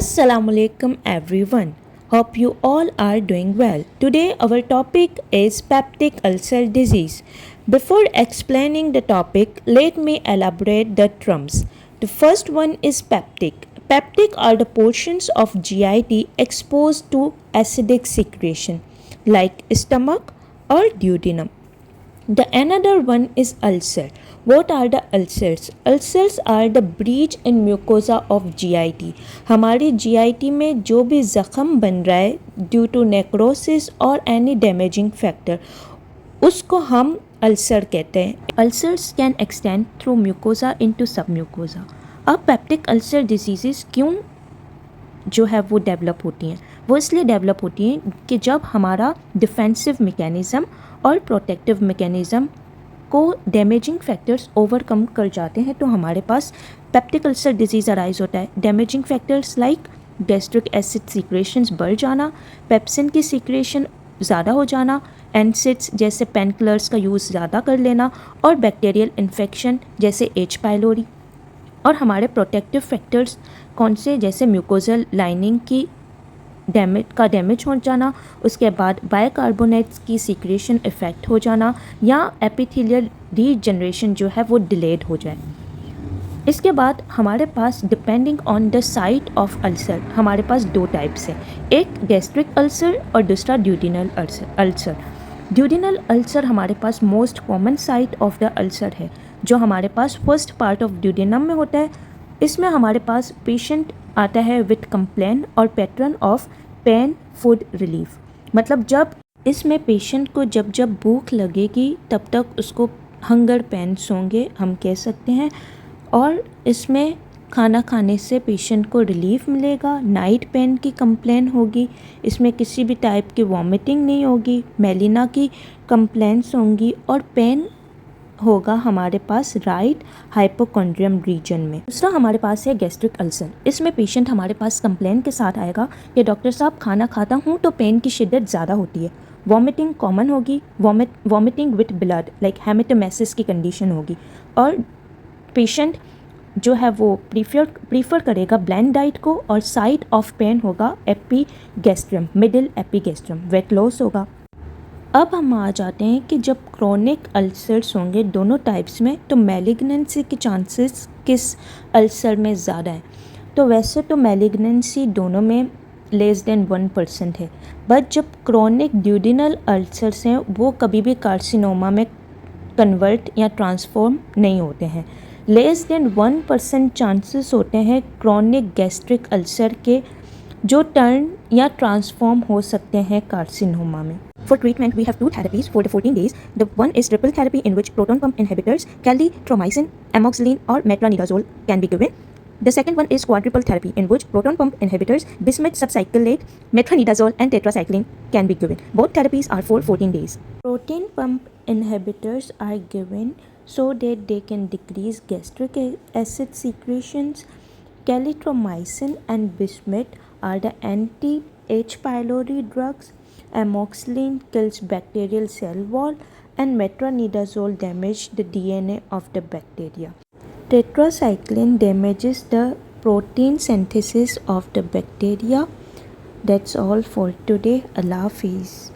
Assalamualaikum everyone. Hope you all are doing well. Today our topic is peptic ulcer disease. Before explaining the topic, let me elaborate the terms. The first one is peptic. Peptic are the portions of GIT exposed to acidic secretion like stomach or duodenum. The another one is ulcer. What are the ulcers? Ulcers are the breach in mucosa of GIT. हमारे GIT में जो भी ज़ख़म बन रहा है due to necrosis और any damaging factor उसको हम अल्सर कहते हैं. Ulcers can extend through mucosa into सब म्यूकोसा. अब पेप्टिक अल्सर डिजीज़ क्यों जो है वो डेवलप होती हैं? वो इसलिए डेवलप होती हैं कि जब हमारा डिफेंसिव मैकेनिज़्म और प्रोटेक्टिव मैकेनिज़्म को डैमेजिंग फैक्टर्स ओवरकम कर जाते हैं तो हमारे पास पेप्टिक अल्सर डिजीज़ अराइज होता है. Damaging factors like gastric acid secretions बढ़ जाना, पेप्सिन की सीक्रेशन ज़्यादा हो जाना, एनसिड्स जैसे पेनकिलर्स का यूज़ ज़्यादा कर लेना और बैक्टीरियल इन्फेक्शन जैसे एच पाइलोरी. और हमारे प्रोटेक्टिव फैक्टर्स कौन से? जैसे म्यूकोजल लाइनिंग की डैमेज हो जाना, उसके बाद बाइकार्बोनेट्स की सीक्रेशन इफ़ेक्ट हो जाना या एपिथेलियल रीजनरेशन जो है वो डिलेड हो जाए. इसके बाद हमारे पास depending on the site of ulcer हमारे पास दो टाइप्स हैं. एक गैस्ट्रिक अल्सर और दूसरा ड्यूडिनल अल्सर. ड्यूडिनल अल्सर हमारे पास most common site of the ulcer है जो हमारे पास फर्स्ट पार्ट ऑफ ड्यूडेनम में होता है. इसमें हमारे पास पेशेंट आता है विथ कंप्लेन और pattern of pain food relief. मतलब जब इसमें पेशेंट को जब जब भूख लगेगी तब तक उसको हंगर पेन्स होंगे हम कह सकते हैं, और इसमें खाना खाने से पेशेंट को रिलीफ मिलेगा. नाइट पेन की कंप्लेन होगी, इसमें किसी भी टाइप की वॉमिटिंग नहीं होगी, मेलिना की कंप्लेंट्स होंगी और पेन होगा हमारे पास राइट हाइपोकॉन्ड्रियम रीजन में. दूसरा हमारे पास है गैस्ट्रिक अल्सर. इसमें पेशेंट हमारे पास कंप्लेन के साथ आएगा कि डॉक्टर साहब खाना खाता हूँ तो पेन की शिद्दत ज़्यादा होती है, वॉमिटिंग कॉमन होगी, वॉमिटिंग विथ ब्लड लाइक हेमेटोमेसिस की कंडीशन होगी, और पेशेंट जो है वो प्रीफर करेगा ब्लेंड डाइट को, और साइट ऑफ पेन होगा एपीगैस्ट्रम, मिडिल एपीगैस्ट्रम. वेट लॉस होगा. अब हम आ जाते हैं कि जब क्रोनिक अल्सर्स होंगे दोनों टाइप्स में तो मैलिग्नेंसी के चांसेस किस अल्सर में ज़्यादा है? तो वैसे तो मैलिग्नेंसी दोनों में लेस देन 1% है, बट जब क्रोनिक ड्यूडिनल अल्सर्स हैं वो कभी भी कार्सिनोमा में कन्वर्ट या ट्रांसफॉर्म नहीं होते हैं. लेस देन 1% चांसेस होते हैं क्रोनिक गैस्ट्रिक अल्सर के जो टर्न या ट्रांसफॉर्म हो सकते हैं कार्सिनोमा में. For treatment, we have two therapies for the 14 days. The one is triple therapy in which proton pump inhibitors, calcitromycin, amoxicillin or metronidazole can be given. The second one is quadruple therapy in which proton pump inhibitors, bismuth subcyclate, metronidazole and tetracycline can be given. Both therapies are for 14 days. Proton pump inhibitors are given so that they can decrease gastric acid secretions. Calcitromycin and bismuth are the anti-H. pylori drugs. Amoxicillin kills bacterial cell wall and metronidazole damages the DNA of the bacteria. Tetracycline damages the protein synthesis of the bacteria. That's all for today. Allah Hafiz.